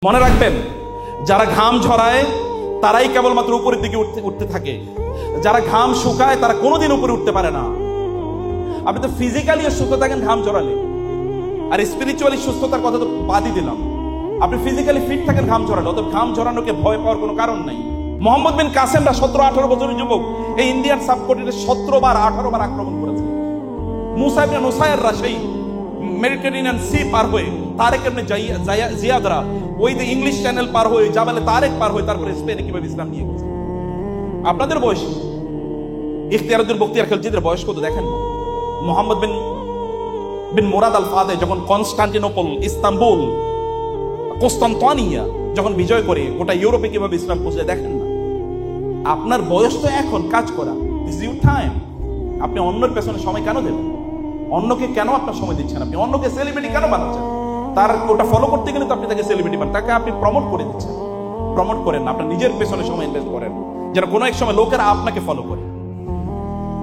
মনে রাখবেন, যারা ঘাম ঝরায় তারাই কেবলমাত্র উপরের দিকে উঠতে থাকে, যারা ঘাম শুকায় তারা কোনোদিন উপরে উঠতে পারে না। আপনি তো ফিজিক্যালি সুস্থ থাকেন ঘাম ঝরালে, আর স্পিরিচুয়ালি সুস্থতার কথা তো বাদই দিলাম। আপনি ফিজিক্যালি ফিট থাকেন ঘাম ঝরালে, অত ঘাম ঝরানোকে ভয় পাওয়ার কোনো কারণ নাই। মোহাম্মদ বিন কাসেমরা 17-18 বছরের যুবক এই ইন্ডিয়ান সাবকন্টিনেন্টে 17 বার 18 বার আক্রমণ করেছে। মুসা ইবনে নুসাইররা সেই মেডিটেরিয়ান সি পার হয়ে, তারেক ইবনে জিয়াদরা ওই যে ইংলিশ চ্যানেল পার হয়ে, জাবালে তারেক পার হয়ে তারপরে স্পেনে কিভাবে ইসলাম নিয়ে গেছে। আপনাদের বয়স, ইখতিয়ারউদ্দিন বখতিয়ার খিলজিদের বয়স কত দেখেন। মোহাম্মদ বিন মুরাদ আল ফাতেহ যখন কনস্টান্টিনোপল, ইস্তাম্বুল, কোস্তান্তনিয়া যখন বিজয় করে গোটা ইউরোপে কিভাবে ইসলাম পৌঁছে দেখেন না। আপনার বয়স তো এখন কাজ করা, দিস ইউর টাইম। আপনি অন্যের পেছনে সময় কেন দেবেন? অন্যকে কেন আপনার সময় দিচ্ছেন? আপনি অন্যকে সেলিব্রিটি কেন বানাচ্ছেন? তার ওটা ফলো করতে গেলে তো আপনি তাকে সেলিব্রিটি বানান, তাকে আপনি প্রমোট করে দিচ্ছেন। প্রমোট করেন না, আপনার নিজের পেছনে সময় ইনভেস্ট করেন, যেন কোনো এক সময় লোকেরা আপনাকে ফলো করে,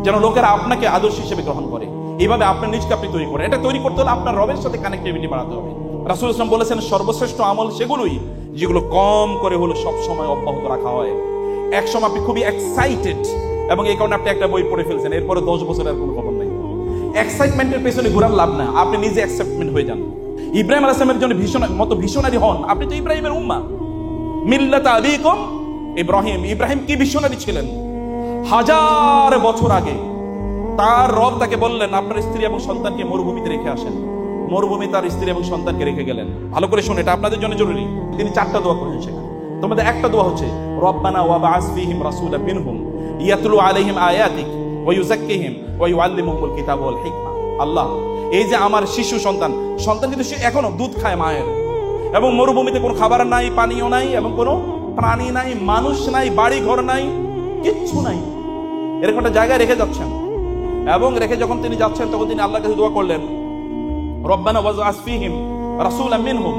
যেন লোকেরা আপনাকে আদর্শ হিসেবে গ্রহণ করে। এইভাবে আপনার নিজকে আপনি তৈরি করেন। এটা তৈরি করতে হলে আপনার রবের সাথে কানেক্টিভিটি বাড়াতে হবে। রাসূল ইসলাম বলেছেন, সর্বশ্রেষ্ঠ আমল সেগুলোই যেগুলো কম করে হলো সব সময় অব্যাহত রাখা হয়। এক সময় আপনি খুবই এক্সাইটেড এবং এই কারণে আপনি একটা বই পড়ে ফেলছেন, এরপরে 10 বছরের কোনো খবর নেই। এক্সাইটমেন্টের পেছনে ঘোরার লাভ না, আপনি নিজে এক্সাইটমেন্ট হয়ে যান। ইব্রাহিম আলাইহিস সালামের জন্য মতো ভিশনারি হন। আপনি তো ইব্রাহিমের উম্মাহ, মিল্লাত আবিকুম ইব্রাহিম। ইব্রাহিম কি ভিশনারি ছিলেন? 1000 বছর আগে তার রব তাকে বললেন, আপনার স্ত্রী এবং সন্তানকে মরুভূমিতে রেখে আসেন। মরুভূমি তার স্ত্রী এবং সন্তানকে রেখে গেলেন। ভালো করে শুনুন, এটা আপনাদের জন্য জরুরি। তিনি 4টা দোয়া করেন সেখানে। তোমাদের একটা দোয়া হচ্ছে, রব্বানা ওয়া বা'আস ফীহিম রাসূলাম মিনহুম ইয়াতলু আলাইহিম আয়াতিক ওয়া ইউযাক্কিহিম ওয়া ইউআল্লিমুহুমুল কিতাবা ওয়াল হিকমা। আল্লাহ, এই যে আমার শিশু সন্তান কিন্তু সে এখনো দুধ খায় মায়ের, এবং মরুভূমিতে কোনো খাবার নাই, পানীয় নাই, এবং কোনো প্রাণী নাই, মানুষ নাই, বাড়ি ঘর নাই, কিচ্ছু নাই, এরকম একটা জায়গায় রেখে যাচ্ছেন। এবং রেখে যখন তিনি যাচ্ছেন তখন তিনি আল্লাহর কাছে দোয়া করলেন, রব্বানা ওয়াজআস ফীহিম রাসূলাম মিনহুম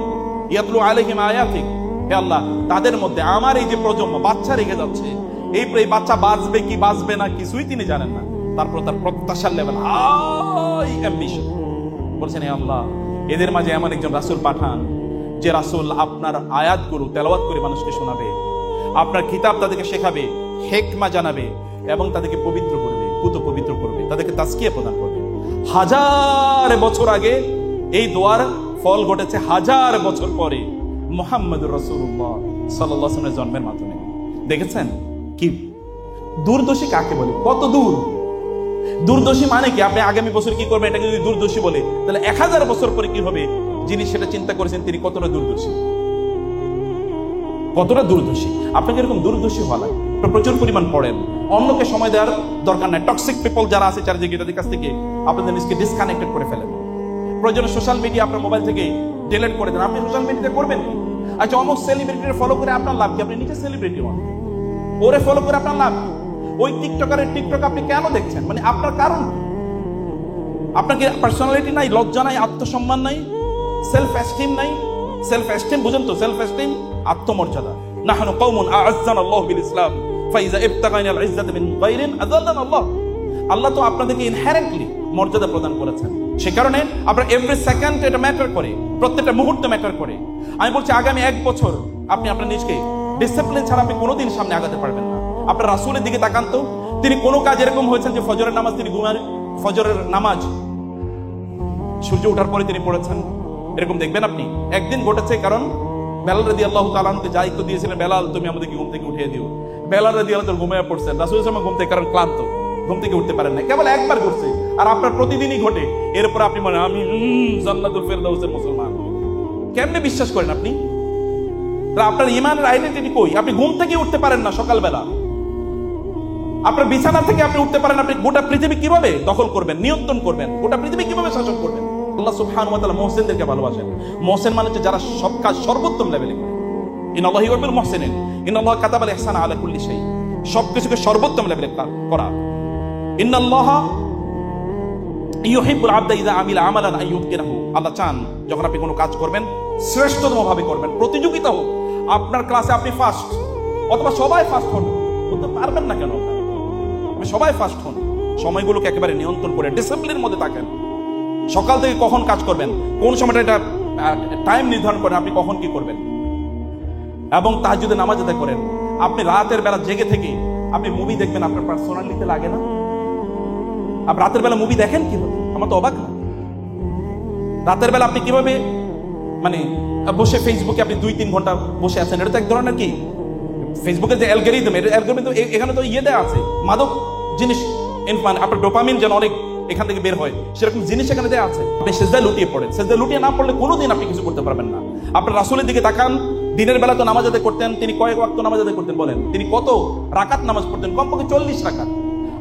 ইয়াতলু আলাইহিম আয়াতিক। হে আল্লাহ, তাদের মধ্যে আমার এই যে প্রজন্ম বাচ্চা রেখে যাচ্ছে, এই বাচ্চা বাঁচবে কি বাঁচবে না কিছুই তিনি জানেন না। তারপর তার প্রত্যাশার লেভেল হাই অ্যাম্বিশন। বলছেন, হে আল্লাহ, এদের মাঝে এমন একজন রাসূল পাঠান যে রাসূল আপনার আয়াতগুলো তেলাওয়াত করে মানুষকে শোনাবে, আপনার কিতাব তাদেরকে শেখাবে, হিকমা জানাবে, এবং তাদেরকে পবিত্র করবে, পবিত্র করবে, তাদেরকে তাজকিয়া প্রদান করবে। 1000 বছর আগে এই দোয়ার ফল ঘটেছে 1000 বছর পরে মুহাম্মদুর রাসূলুল্লাহ সাল্লাল্লাহু আলাইহি ওয়াসাল্লামের জন্মের মাধ্যমে। দেখেছেন কি দূরদর্শী কাকে বলে? কত দূর দূরদর্শী মানে কি? আপনি আগামী বছর কি করবেন এটাকে যদি দূরদর্শী বলে, তাহলে 1000 বছর পরে কি হবে যিনি সেটা চিন্তা করেছেন তিনি কতটা দূরদর্শী, কতটা দূরদর্শী। আপনাকে এরকম দূরদর্শী হওয়া লাগে। প্রচুর পরিমাণ পড়েন, অন্যকে সময় দেওয়ার দরকার নাই। টক্সিক পিপল যারা আছে চারিদিকে, তাদের কাছ থেকে আপনাদের নিজকে ডিসকানেক্টেড করে ফেলেন। প্রয়োজনে সোশ্যাল মিডিয়া আপনার মোবাইল থেকে ডিলিট করে দেন। আপনি সোশ্যাল মিডিয়াতে করবেন, আচ্ছা অমুক সেলিব্রিটির ফলো করে আপনার লাভ কি? আপনি নিজে সেলিব্রিটি হন, ওরে ফলো করে আপনার লাভ। ওই টিকটকারের টিকটক আপনি কেন দেখছেন? মানে আপনার কারণ, আপনার কি পার্সোনালিটি নাই, লজ্জা নাই, আত্মসম্মান নাই, সেলফ এস্টিম নাই? সেলফ এস্টিম বুঝেন তো? সেলফ এস্টিম আত্মমর্যাদা। নাহনু কওমুন আ'আজ্জানাল্লাহু বিল ইসলাম ফাইজা ইবতাগাইনাল ইজ্জাতা মিন গায়রিন আযাল্লানাল্লাহ। আল্লাহ তো আপনাদেরকে ইনহেরেন্টলি মর্যাদা প্রদান করেছেন, সে কারণে আপনার এভরি সেকেন্ড এটা ম্যাটার করে, প্রত্যেকটা মুহূর্ত ম্যাটার করে। আমি বলছি আগামী 1 বছর আপনি আপনার নিজকে ডিসিপ্লিন ছাড়া আপনি কোনোদিন সামনে আগাতে পারবেন না। আপনার রাসূলের দিকে তাকান তো, তিনি কোনো কাজ এরকম হয়েছেন যে ফজরের নামাজ তিনি ফজরের নামাজ সূর্য ওঠার পরে তিনি পড়েছেন, এরকম দেখবেন আপনি? একদিন ঘটেছে, কারণ বেলাল রাদিয়াল্লাহু তাআলা আনহুকে দায়িত্ব দিয়েছিলেন, বেলাল তুমি আমাদেরকে ঘুম থেকে উঠিয়ে দিও। বেলাল রাদিয়াল্লাহু তাআলা ঘুমিয়ে পড়ছেন, রাসূল সাল্লাল্লাহু আলাইহি ওয়াসাল্লাম ঘুম থেকে কারণ ক্লান্ত, ঘুম থেকে উঠতে পারেন না, কেবল একবার ঘটছে। আর আপনার প্রতিদিনই ঘটে, এরপর আপনি মানে আমি জান্নাতুল ফেরদাউসের মুসলমান। কেমনে বিশ্বাস করেন আপনি? আপনার ঈমানের আইডেন্টিটি কই? আপনি ঘুম থেকে উঠতে পারেন না সকালবেলা, আপনার বিছানা থেকে আপনি উঠতে পারেন, আপনি গোটা পৃথিবী কিভাবে দখল করবেন, নিয়ন্ত্রণ করবেন, গোটা পৃথিবী কিভাবে শাসন করবেন? আল্লাহ সুবহানাহু ওয়া তাআলা মুহসিনদেরকে ভালোবাসেন। মুহসিন মানে যারা সব কাজ সর্বোত্তম লেভেলে করে। ইন্নাল্লাহা ইউহিব্বুল মুহসিনিন, ইন্নাল্লাহা কাতাবাল ইহসানা আলা কুল্লি শাই, সবকিছুকে সর্বোত্তম লেভেলে করা। ইন্নাল্লাহা ইউহিব্বুল আবদা ইযা আমিলা আমালান আন ইউতকিনাহু। আল্লাহ চান যখন আপনি কোনো কাজ করবেন শ্রেষ্ঠতম ভাবে করবেন, প্রতিযোগিতা হোক। আপনার ক্লাসে আপনি ফার্স্ট, অথবা সবাই ফার্স্ট হন, বলতে পারবেন না কেন? আপনি সবাই ফার্স্ট হন, সময়গুলোকে একেবারে নিয়ন্ত্রণ করে ডিসিপ্লিনের মধ্যে থাকেন। সকাল থেকে কখন কাজ করবেন, কোন সময়টা, এটা টাইম নির্ধারণ করেন আপনি কখন কি করবেন। এবং তাহাজ্জুদে নামাজ আদায় করেন, আপনি রাতের বেলা জেগে থেকে আপনি মুভি দেখবেন, আপনার পার্সোনালিতে লাগে না? আপনি রাতের বেলা মুভি দেখেন কিভাবে? আমার তো অবাক লাগে। রাতের বেলা আপনি কিভাবে মানে বসে ফেসবুকে আপনি 2-3 ঘন্টা বসে আছেন, এটা তো এক ধরনের কি ফেসবুকের যে অ্যালগরিদম, এখানে তো ইয়ে দেওয়া আছে, মাদক জিনিস, মানে আপনার ডোপামিন যেন অনেক এখান থেকে বের হয়, সেরকম জিনিস এখানে দেওয়া আছে। আপনি সেজদায় লুটিয়ে পড়েন, সেজদায় লুটিয়ে না পড়লে কোনোদিন আপনি কিছু করতে পারবেন না। আপনার রাসূলের দিকে তাকান, দিনের বেলা তো নামাজ আদায় করতেন, তিনি কয়েক ওয়াক্ত নামাজ আদায় করতেন বলেন? তিনি কত রাকাত নামাজ পড়তেন? কমপক্ষে 40 রাকাত।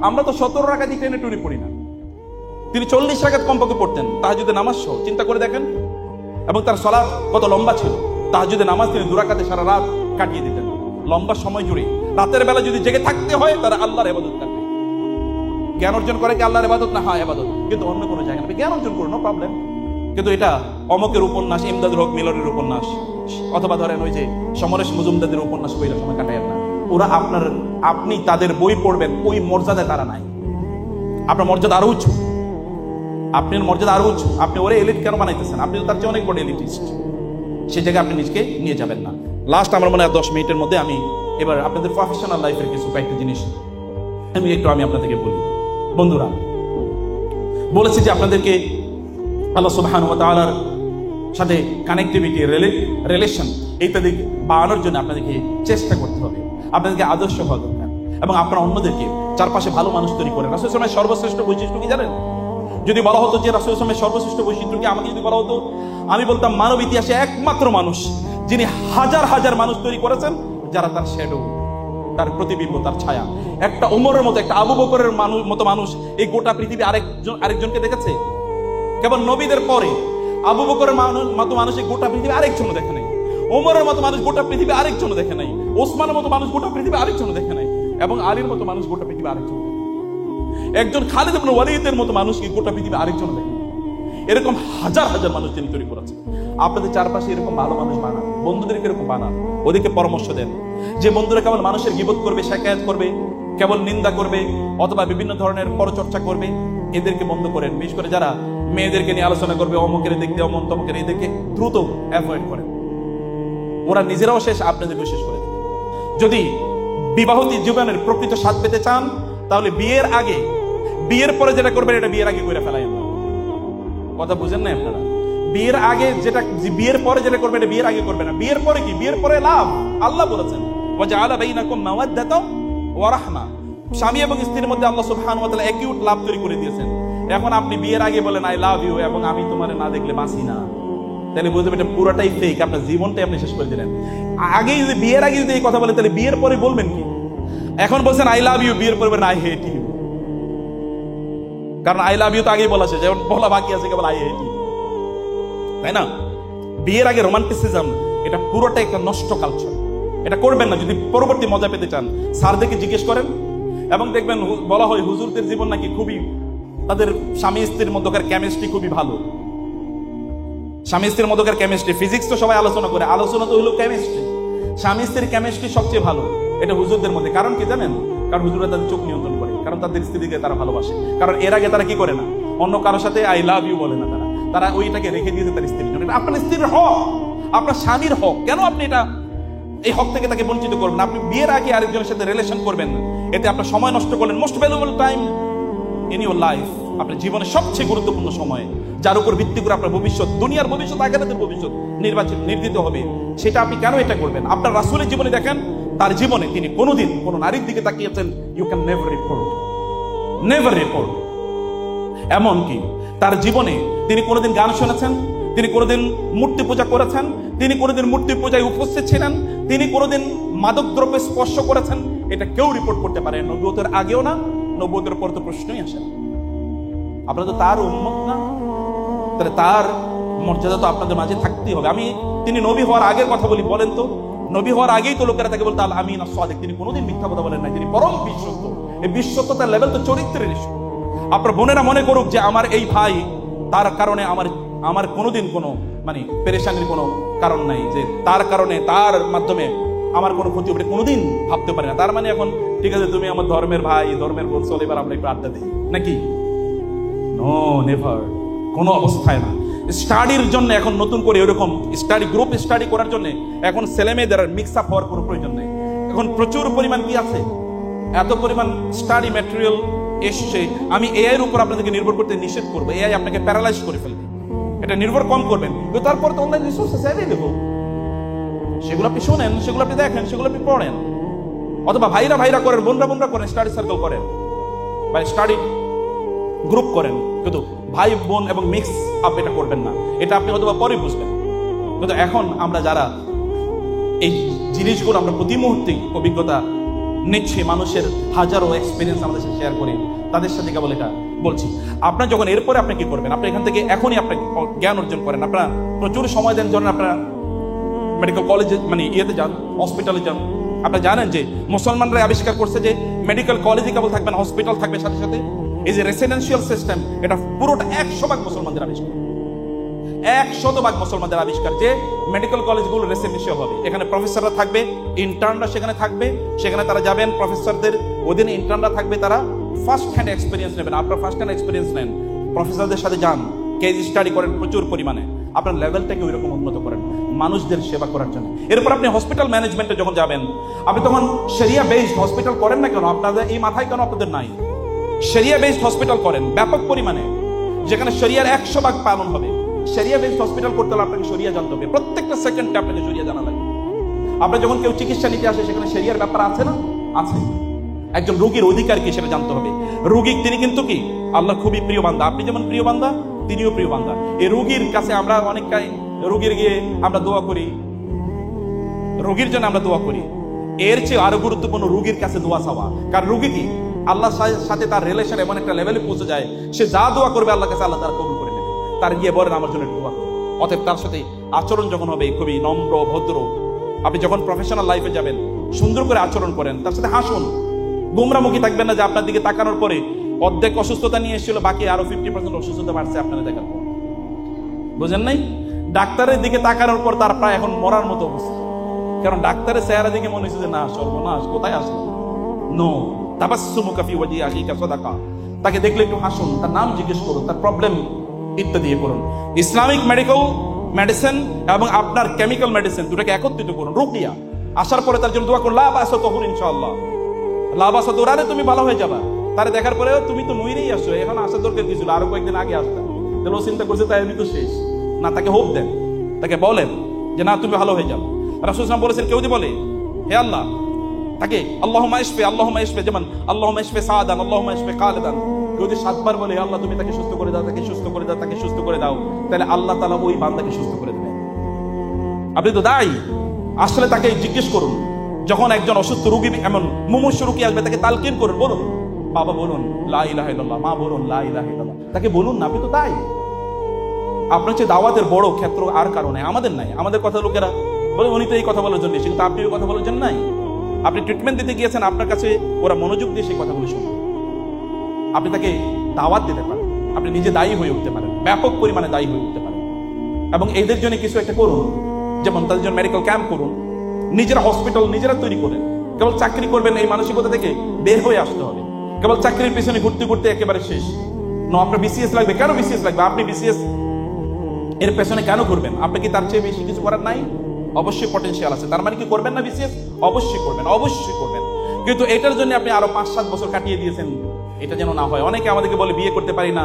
আমরা তো 17 রাকাতই টেনে টুনে পড়ি না, তিনি 40 রাকাত কমপক্ষে পড়তেন তাহাজ্জুদের নামাজ সহ। চিন্তা করে দেখেন। এবং তার সালাত কত লম্বা ছিল। তাহাজ্জুদের নামাজ তিনি 2 রাকাতে সারা রাত কাটিয়ে দিতেন, লম্বা সময় জুড়ে। রাতের বেলা যদি জেগে থাকতে হয় তারা আল্লাহর ইবাদত করবে। জ্ঞান অর্জন করে কি আল্লাহর ইবাদত না? হয় ইবাদত, কিন্তু অন্য কোনো জায়গায় না। জ্ঞান অর্জন করুন, নো প্রবলেম। কিন্তু এটা অমকের উপন্যাস, ইমদাদুল হক মিলনের উপন্যাস, অথবা ধরেন ওই যে সমরেশ মজুমদারের উপন্যাস বইটা সময় কাটায় না। ওরা আপনি তাদের বই পড়বেন, ওই মর্যাদায় তারা নাই। আপনার মর্যাদা আরো উঁচু, আপনার মর্যাদা আরো উঁচু। আপনি ওরে এলিট কেন বানাইতেছেন? আপনি তো তার চেয়ে অনেক বড় এলিটিস্ট। সেই জায়গায় আপনি নিজকে নিয়ে যাবেন না। লাস্ট আমার মনে হয় 10 মিনিটের মধ্যে আমি এবার আপনাদের প্রফেশনাল লাইফের কিছু কয়েকটা জিনিস আমি আপনাদেরকে বলি। বন্ধুরা, বলেছি যে আপনাদেরকে আল্লাহ সুবহানাহু ওয়া তাআলার সাথে কানেক্টিভিটি, রিলেশন ইত্যাদি বাড়ানোর জন্য আপনাদেরকে চেষ্টা করতে হবে। আপনাদেরকে আদর্শ হওয়া দরকার এবং আপনারা অন্যদেরকে চারপাশে ভালো মানুষ তৈরি করেন। রাসূল সাল্লাল্লাহু আলাইহি ওয়াসাল্লামের সর্বশ্রেষ্ঠ বৈশিষ্ট্য কি জানেন? যদি বলা হতো যে রাসূল সাল্লাল্লাহু আলাইহি ওয়াসাল্লামের সর্বশ্রেষ্ঠ বৈশিষ্ট্য কি, আমাকে যদি বলা হতো, আমি বলতাম মানব ইতিহাসে একমাত্র মানুষ যিনি হাজার হাজার মানুষ তৈরি করেছেন যারা তার শ্যাডো, তার প্রতিবিম্ব, তার ছায়া। একটা ওমরের মতো, একটা আবু বকরের মতো মানুষ এই গোটা পৃথিবী আরেকজনকে দেখেছে? কেবল নবীদের পরে আবু বকরের মতো মানুষ এই গোটা পৃথিবী আরেকজনও দেখে নাই। ওমরের মতো মানুষ গোটা পৃথিবী আরেকজনও দেখে নাই। ওসমানের মতো মানুষ গোটা পৃথিবী আরেকজনও দেখে নাই। এবং আলীর মতো মানুষ গোটা পৃথিবী আরেকজন দেখে নাই। একজন খালিদ ইবনে ওয়ালিদের মতো মানুষ কি গোটা পৃথিবী আরেকজনও দেখে নাই। এরকম হাজার হাজার মানুষ তিনি তৈরি করেছেন। আপনাদের চারপাশে এরকম ভালো মানুষ বানান, বন্ধুদেরকে এরকম বানান, ওদেরকে পরামর্শ দেন। যে বন্ধুরা কেবল মানুষের গীবত করবে, শিকায়াত করবে, কেবল নিন্দা করবে, অথবা বিভিন্ন ধরনের পরচর্চা করবে, এদেরকে বন্ধ করেন। বিশেষ করে যারা মেয়েদেরকে নিয়ে আলোচনা করবে, অমুকের দেখতে অমন, তমুকের, এদেরকে দ্রুত অ্যাভয়েড করেন। ওরা নিজেরাও শেষ, আপনাদেরকে শেষ করে দেবে। যদি বিবাহিত জীবনের প্রকৃত স্বাদ পেতে চান, তাহলে বিয়ের আগে, বিয়ের পরে যেটা করবেন এটা বিয়ের আগে করে ফেলাই। কথা বুঝেন না আপনারা? বিয়ের আগে যেটা, বিয়ের পরে যেটা করবেন এটা বিয়ের আগে করবে না। বিয়ের পরে কি? বিয়ের পরে লাভ। আল্লাহ বলেছেন ওয়াজআলা বাইনাকুম মাওয়াদ্দাতাও ওয়া রাহমা। স্বামী এবং স্ত্রীর মধ্যে আল্লাহ সুবহানাহু ওয়া তাআলা একিউট লাভ তৈরি করে দিয়েছেন। এখন আপনি বিয়ের আগে বলেন আই লাভ ইউ এবং আমি তোমারে না দেখলে বাঁচি না, তাহলে বুঝবেন এটা পুরোটাই ফেক। আপনার জীবনটাই আপনি শেষ করে দিলেন। আগেই যদি, বিয়ের আগে যদি এই কথা বলেন, তাহলে বিয়ের পরে বলবেন কি? এখন বলছেন আই লাভ ইউ, বিয়ের পরে বলেন আই হেট ইউ। কারণ আই লাভ ইউ তো আগেই বলা শেষ, যেমন বলা বাকি আছে কেবল আই হেট ইউ, তাই না? বিয়ের আগে রোমান্টিসিজম, এটা পুরোটা একটা নষ্ট কালচার। এটা করবেন না যদি পরবর্তী মজা পেতে চান। স্যারদেরকে জিজ্ঞেস করেন এবং দেখবেন বলা হয় হুজুরদের জীবন নাকি খুবই, তাদের স্বামী স্ত্রীর মধ্যকার কেমিস্ট্রি খুবই ভালো। স্বামী স্ত্রীর মধ্যকার কেমিস্ট্রি, ফিজিক্স তো সবাই আলোচনা করে, আলোচনা তো হলো কেমিস্ট্রি। স্বামী স্ত্রীর কেমিস্ট্রি সবচেয়ে ভালো এটা হুজুরদের মধ্যে। কারণ কি জানেন? কারণ হুজুররা তাদের চোখ নিয়ন্ত্রণ করে, কারণ তাদের স্ত্রীকে তারা ভালোবাসে। কারণ এর আগে তারা কি করে না, অন্য কারোর সাথে আই লাভ ইউ বলে না, তারা ওইটাকে রেখে দিয়েছে তার স্ত্রীর জন্য। এটা আপনার স্ত্রীর হক, আপনার স্বামীর হক। কেন আপনি এটা, এই হক থেকে তাকে বঞ্চিত করবেন? আপনি বিয়ের আগে আরেকজনের সাথে রিলেশন করবেন না, এতে আপনার সময় নষ্ট করলেন। Most valuable time in your life, আপনার জীবনের সবচেয়ে গুরুত্বপূর্ণ সময়, যার উপর ভিত্তি করে আপনার ভবিষ্যৎ, দুনিয়ার ভবিষ্যৎ, আখিরাতের ভবিষ্যৎ নির্ধারিত হবে, সেটা আপনি কেন এটা করবেন? আপনার রাসূলের জীবনে দেখেন, তার জীবনে তিনি কোনোদিন কোনো নারীর দিকে তাকিয়েছেন? You can never report. এমনকি তার জীবনে তিনি কোনোদিন গান শুনেছেন? তিনি কোনোদিন মূর্তি পূজা করেছেন? তিনি কোনোদিন মূর্তি পূজায় উপস্থিত ছিলেন? তিনি কোনোদিন মাদক দ্রব্য স্পর্শ করেছেন? এটা কেউ রিপোর্ট করতে পারে। নবুয়তের আগেও না, নবুয়তের পর তো প্রশ্নই আসে না। আপনারা তো তার উম্মত না, তাহলে তার মর্যাদা তো আপনাদের মাঝে থাকতেই হবে। তিনি নবী হওয়ার আগের কথা বলি, বলেন তো, নবী হওয়ার আগেই তো লোকেরা তাকে বলতো আল আমিন আস-সাদিক। তিনি কোনোদিন মিথ্যা কথা বলেন নাই, তিনি পরম বিশ্বস্ত। এই বিশ্বস্ততার লেভেল তো চরিত্রের ইস্যু। আপনার বোনেরা মনে করুক যে আমার এই ভাই, তার কারণে আমার কোনোদিন কোনো মানে পেরেশানির কোনো কারণ নাই, যে তার কারণে, তার মাধ্যমে আমার কোনো ক্ষতি হবে, কোনোদিন ভাবতে পারে না। তার মানে এখন ঠিক আছে, তুমি আমার ধর্মের ভাই, ধর্মের বোন, চল এবার আমরা একটু আড্ডা দিই নাকি? নো, নেভার, কোনো অবস্থায় না। স্টাডির জন্য এখন নতুন করে এরকম স্টাডি গ্রুপ স্টাডি করার জন্য এখন ছেলে মেয়েদের মিক্স আপ হওয়ার কোনো প্রয়োজন নেই। এখন প্রচুর পরিমাণ কি আছে, এত পরিমাণ স্টাডি ম্যাটেরিয়াল এসছে। আমি এআই এর উপর আপনাদেরকে নির্ভর করতে নিষেধ করবো। এআই আপনাকে প্যারালাইজ করে ফেলবে, এটা নির্ভর কম করবেন। কিন্তু তারপর তো অনলাইন রিসোর্সেস অ্যাভেলেবল, সেগুলো আপনি শোনেন, সেগুলো আপনি দেখেন, সেগুলো আপনি পড়েন। অথবা ভাইরা করেন, বোনরা করেন, স্টাডি সার্কেল করেন বা স্টাডি গ্রুপ করেন। কিন্তু ভাই বোন এবং মিক্স আপ এটা করবেন না, এটা আপনি অথবা পরে বুঝবেন। কিন্তু এখন আমরা যারা এই জিনিসগুলো আমরা প্রতি মুহূর্তে অভিজ্ঞতা নিচ্ছি, মানুষের হাজারো এক্সপিরিয়েন্স আমাদের সাথে শেয়ার করি, তাদের সাথে কেবল এটা বলছি। আপনার যখন এরপরে আপনি কি করবেন, আপনি এখান থেকে এখনই আপনি জ্ঞান অর্জন করেন। আপনারা প্রচুর সময় দেন, যখন আপনারা মেডিকেল কলেজে মানে ইয়েতে যান, হসপিটালে যান। আপনারা জানেন যে মুসলমানরা আবিষ্কার করছে যে মেডিকেল কলেজে কেবল থাকবেন, হসপিটাল থাকবে সাথে সাথে। এই যে রেসিডেন্সিয়াল সিস্টেম, এটা পুরোটা 100% মুসলমানদের আবিষ্কার, 100% মুসলমানদের আবিষ্কার যে মেডিকেল কলেজগুলো রেসিডেন্সিয়াল হবে। এখানে প্রফেসররা থাকবে, ইন্টার্নরা সেখানে থাকবে, সেখানে তারা যাবেন, প্রফেসরদের অধীনে ইন্টার্নরা থাকবে, তারা ফার্স্ট হ্যান্ড এক্সপিরিয়েন্স নেবেন। আপনারা ফার্স্ট হ্যান্ড এক্সপিরিয়েন্স নেন, প্রফেসরদের সাথে যান, কেস স্টাডি করেন প্রচুর পরিমাণে, আপনার লেভেলটাকে ওই রকম উন্নত করেন মানুষদের সেবা করার জন্য। এরপর আপনি হসপিটাল ম্যানেজমেন্টে যখন যাবেন, আপনি তখন শরিয়া বেসড হসপিটাল করেন না কেন? আপনাদের এই মাথায় কেন আপনাদের নাই? শরিয়া বেসড হসপিটাল করেন ব্যাপক পরিমাণে, যেখানে শরিয়ার 100% পালন হবে। শরিয়া বেসড হসপিটাল করতে হলে আপনাকে শরিয়া জানতে হবে, প্রত্যেকটা সেকেন্ডে আপনাকে শরিয়া জানা লাগে। আপনার যখন কেউ চিকিৎসা নিতে আসে, সেখানে শরিয়ার ব্যাপার আছে না? আছে। একজন রোগীর অধিকার কি সেটা জানতে হবে। রোগী তিনি কিন্তু কি আল্লাহ খুবই প্রিয় বান্দা, আপনি যেমন প্রিয় বান্দা তিনিও প্রিয় বান্দা। এই রোগীর কাছে আমরা অনেকটাই রোগীর গিয়ে আমরা দোয়া করি, রোগীর জন্য আমরা দোয়া করি। এর চেয়ে আরো গুরুত্বপূর্ণ রোগীর কাছে দোয়া চাওয়া। কারণ রোগী কি আল্লাহর সাথে তার রিলেশন এমন একটা লেভেলে পৌঁছে যায়, সে যা দোয়া করবে আল্লাহর কাছে আল্লাহ তার কবুল করে নেবে। তার গিয়ে বলেন আমার জন্য দোয়া করুন। অতএব তার সাথে আচরণ যখন হবে খুবই নম্র ভদ্র, আপনি যখন প্রফেশনাল লাইফে যাবেন সুন্দর করে আচরণ করেন, তার সাথে হাসুন। গোমরামুখী থাকবেন না যে আপনার দিকে তাকানোর পরে অর্ধেক অসুস্থতা নিয়ে এসেছিল, বাকি আরো 50% অসুস্থতা বাড়ছে আপনারা দেখার পর। বুঝেন নাই? ডাক্তারের দিকে তাকানোর পর তার প্রায় এখন মরার মতো অবস্থা। কারণ ডাক্তারের চেহারা দিকে মনে হচ্ছে যে না সর্বনাশ, কোথায় আসলো। নো, তাবাসসুমুকা ফি ওয়াজহি আখিকা সাদাকা। তাকে দেখলে একটু হাসুন, তার নাম জিজ্ঞেস করুন, তার প্রবলেম ইত্যাদি করুন। ইসলামিক মেডিকেল মেডিসিন এবং আপনার কেমিক্যাল মেডিসিন দুটাকে একত্রিত করুন। রুকিয়া আসার পরে তার জন্য দোয়া করুন, লা বাসা তাহুর ইনশাআল্লাহ, লা বাসা তোরারে তুমি ভালো হয়ে যাবা। তারে দেখার পরে তুমি তো নইরেই আসছো, এখন আসার দরকার কি ছিল, আরো কয়েকদিন আগে আসতাম। তাহলে ও চিন্তা করছে তাই আমি তো শেষ না। তাকে হোপ দেন, তাকে বলেন যে না তুমি ভালো হয়ে যাও। রাসূল সাল্লাল্লাহু আলাইহি ওয়াসাল্লাম বলেছেন, কেউ যদি বলে হে আল্লাহ, তাকে আল্লাহুম্মা ইশফি, যেমন আল্লাহুম্মা ইশফি সাআদান, আল্লাহুম্মা ইশফি খালিদান, কেউ যদি 7 বার বলে আল্লাহ তুমি তাকে সুস্থ করে দাও, তাকে সুস্থ করে দাও, তাকে সুস্থ করে দাও, তাহলে আল্লাহ তাআলা ওই বান্দাকে সুস্থ করে দেবেন। আপনি তো দায়ী। আসলে তাকে জিজ্ঞেস করুন, যখন একজন অসুস্থ রোগী এমন মুমূর্ষু রোগী আসবে, তাকে তালকিন করুন, বলুন বাবা বলুন লা ইলাহা ইল্লাল্লাহ, মা বলুন লা ইলাহা ইল্লাল্লাহ, তাকে বলুন না। আপনি তো দায়ী। আপনার চেয়ে দাওয়াতের বড় ক্ষেত্র আর কারণে আমাদের নাই। আমাদের কথা লোকেরা বলে উনি তো এই কথা বলার জন্য, কিন্তু আপনি ওই কথা বলার জন্য নাই। আপনি ট্রিটমেন্ট দিতে গিয়েছেন, আপনার কাছে ওরা মনোযোগ দিয়ে সেই কথাগুলো শুনবে। আপনি তাকে দাওয়াত দিতে পারেন, আপনি নিজে দায়ী হয়ে উঠতে পারেন, ব্যাপক পরিমাণে দায়ী হয়ে উঠতে পারেন। এবং এদের জন্য কিছু একটা করুন, যেমন তাদের জন্য মেডিকেল ক্যাম্প করুন, নিজেরা হসপিটাল নিজেরা তৈরি করেন। কেবল চাকরি করবেন এই মানসিকতা থেকে বের হয়ে আসতে হবে। কেবল চাকরির পিছনে ঘুরতে ঘুরতে একেবারে শেষ না। আপনার বিসিএস লাগবে, কেন বিসিএস লাগবে? আপনি বিসিএস এর পেছনে কেন ঘুরবেন? আপনি কি তার চেয়ে বেশি কিছু করার নাই? অবশ্যই পটেনশিয়াল আছে। তার মানে কি করবেন না বিসিএস? অবশ্যই করবেন, অবশ্যই করবেন। কিন্তু এটার জন্য আপনি আরো 5-7 বছর কাটিয়ে দিয়েছেন, এটা যেন না হয়। অনেকে আমাদেরকে বলে বিয়ে করতে পারি না,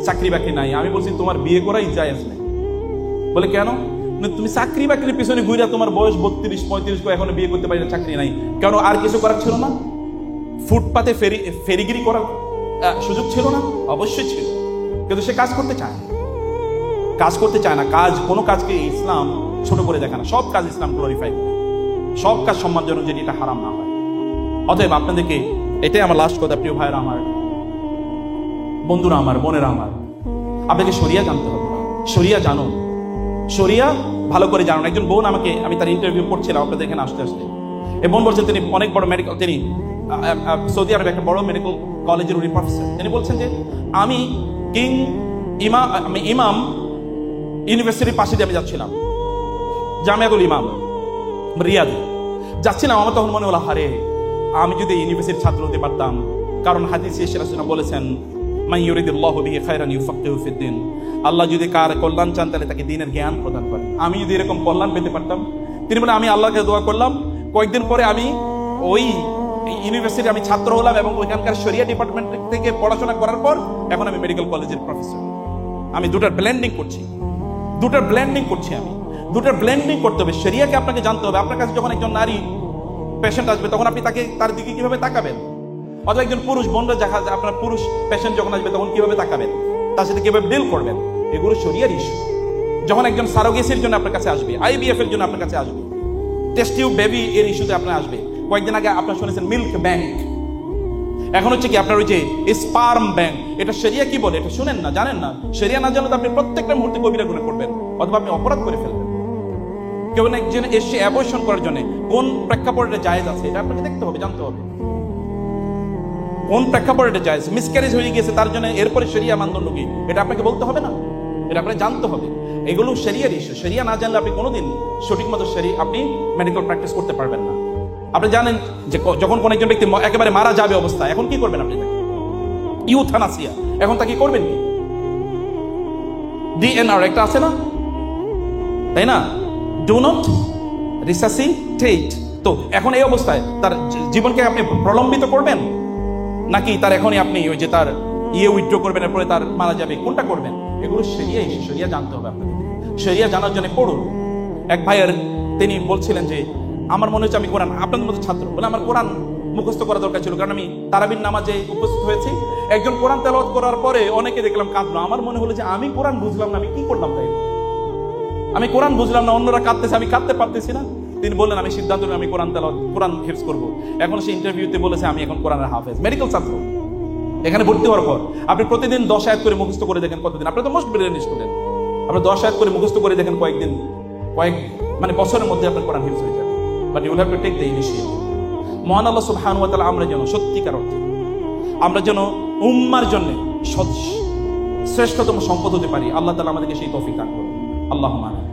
চাকরি বাকরি নাই। আমি বলছি তোমার বিয়ে করাই জায়েজ নাই। বলে কেন? তুমি চাকরি বাকরির পিছনে ঘুরে তোমার বয়স 32-35, এখনো বিয়ে করতে পারি না, চাকরি নাই কেন? আর কিছু করার ছিল না? ফুটপাতে ফেরিগিরি করার সুযোগ ছিল না? অবশ্যই ছিল। কিন্তু সে কাজ করতে চায় না। কোনো কাজকে ইসলাম ছোট করে দেখে না। সব কাজ ইসলাম গ্লোরিফাই করে, সব কাজ সম্মানজনক, যদি এটা হারাম না হয়। অতএব আপনাদেরকে এটাই আমার লাস্ট কথা, প্রিয় ভাইরা আমার, বন্ধুরা আমার, বোনেরা আমার, আপনাকে শরিয়া জানতে হবে। শরিয়া জানুন, শরিয়া ভালো করে জানুন। একজন বোন আমাকে, আমি তার ইন্টারভিউ পড়ছিলাম আপনাদের এখানে আসতে এই বোন বলছেন তিনি অনেক বড় মেডিকেল, তিনি সৌদি আরবে একটা বড় মেডিকেল কলেজের উনি প্রফেসর। তিনি বলছেন যে আমি ইমাম ইউনিভার্সিটির পাশে দিয়ে আমি যাচ্ছিলাম, জামিয়াতুল ইমাম রিয়াদে যাচ্ছিলাম। আমার তখন মনে হলো, হারে আমি যদি ইউনিভার্সিটির ছাত্র হতে পারতাম। কারণ হাদিসে রাসূল বলেছেন মান ইউরিদুল্লাহু বিহি খায়রান ইউফাক্কিহু ফিদ্দিন। আল্লাহ যদি কার কল্যাণ চান তাহলে তাকে দ্বীনের জ্ঞান প্রদান করেন। আমি যদি এরকম কল্যাণ পেতে পারতাম, তিনি বলে আমি আল্লাহকে দোয়া করলাম, কয়েকদিন পরে আমি ওই ইউনিভার্সিটি আমি ছাত্র হলাম এবং ওইখানকার শরিয়া ডিপার্টমেন্ট থেকে পড়াশোনা করার পর এখন আমি মেডিকেল কলেজের প্রফেসর। আমি দুটার ব্লেন্ডিং করছি, আমি দুটার ব্লেন্ডিং করতে হবে। শরিয়াকে আপনাকে জানতে হবে। আপনার কাছে যখন একজন নারী পেশেন্ট আসবে তখন আপনি তার দিকে কিভাবে তাকাবেন, অথবা একজন পুরুষ বোনরা দেখা যায় আপনার পুরুষ পেশেন্ট যখন আসবে তখন কিভাবে তাকাবেন, তার সাথে কিভাবে ডিল করবেন, এগুলো শরিয়ার ইস্যু। যখন একজন সারোগেসির জন্য আপনার কাছে আসবে, আইভিএফ এর জন্য আপনার কাছে আসবে, টেস্ট টিউব বেবি এর ইস্যুতে আপনার আসবে। কয়েকদিন আগে আপনার শুনেছেন মিল্ক ব্যাংক, এখন হচ্ছে কি আপনার ওই যে স্পার্ম ব্যাংক। এটা শরিয়া কি বলে এটা শুনেন না, জানেন না। শরিয়া না জানলে তো আপনি প্রত্যেকটা মুহূর্তে কবিরা গুনাহ করবেন অথবা আপনি অপরাধ করে ফেলবেন। কেউ না একজন এসে অ্যাবর্শন করার জন্য কোন প্রেক্ষাপটে জায়েজ আছে এটা আপনাকে দেখতে হবে, জানতে হবে কোন প্রেক্ষাপটে জায়েজ। মিসক্যারেজ হয়ে গেছে তার জন্য এরপরে শরিয়া মানদণ্ড কি এটা আপনাকে বলতে হবে না, এটা আপনাকে জানতে হবে। এগুলো শরিয়ার ইস্যু। শরিয়া না জানলে আপনি কোনোদিন সঠিক মতো আপনি মেডিকেল প্র্যাকটিস করতে পারবেন না। আপনি জানেন যে যখন কোন একজন ব্যক্তি একেবারে মারা যাবে অবস্থা, এখন কি করবেন আপনি? ইউথানাসিয়া, এখন তাকে করবেন কি? ডিএনআর একটা আছে না, তাই না? Do not resuscitate. তো এখন এই অবস্থায় তার জীবনকে আপনি প্রলম্বিত করবেন নাকি তার এখনই আপনি ওই যে তার উইথড্র করবেন, এরপরে তার মারা যাবে, কোনটা করবেন? এগুলো শরিয়া জানতে হবে আপনাকে। শরিয়া জানার জন্য পড়ুন। এক ভাইয়ের তিনি বলছিলেন যে আমার মনে হচ্ছে আমি কোরআন, আপনাদের মতো ছাত্র বলে আমার কোরআন মুখস্থ করা দরকার ছিল, কারণ আমি তারাবির নামাজে উপস্থিত হয়েছি। একজন কোরআন তেলাওয়াত করার পরে অনেকে দেখলাম কাঁদলো। আমার মনে হলো যে আমি কোরআন বুঝলাম না, আমি কি করলাম তাই? আমি কোরআন বুঝলাম না, অন্যরা কাঁদতেছে, আমি কাঁদতে পারতেছি না। তিনি বললেন আমি সিদ্ধান্ত নিলাম আমি কোরআন হিফজ করবো। এখন সে ইন্টারভিউতে বলেছে আমি এখন কোরআনের হাফেজ, মেডিকেল ছাত্র। এখানে ভর্তি হওয়ার পর আপনি প্রতিদিন 10 আয়াত করে মুখস্থ করে দেখেন কতদিন। আপনি তো মোস্ট ব্রিলিয়েন্ট স্টুডেন্ট, আপনি 10 আয়াত করে মুখস্থ করে দেখেন কয়েক বছরের মধ্যে আপনার কোরআন হিফজ হয়ে যাবে। But you will have to take the initiative. মহান আল্লাহ সুবহানাহু ওয়া তাআলা আমরা যেন সত্যিকার অর্থে আমরা যেন উম্মার জন্য শ্রেষ্ঠতম সম্পদ হতে পারি, আল্লাহ তাআলা আমাদেরকে সেই তৌফিক দান করুন। আল্লাহুম্মা আমিন।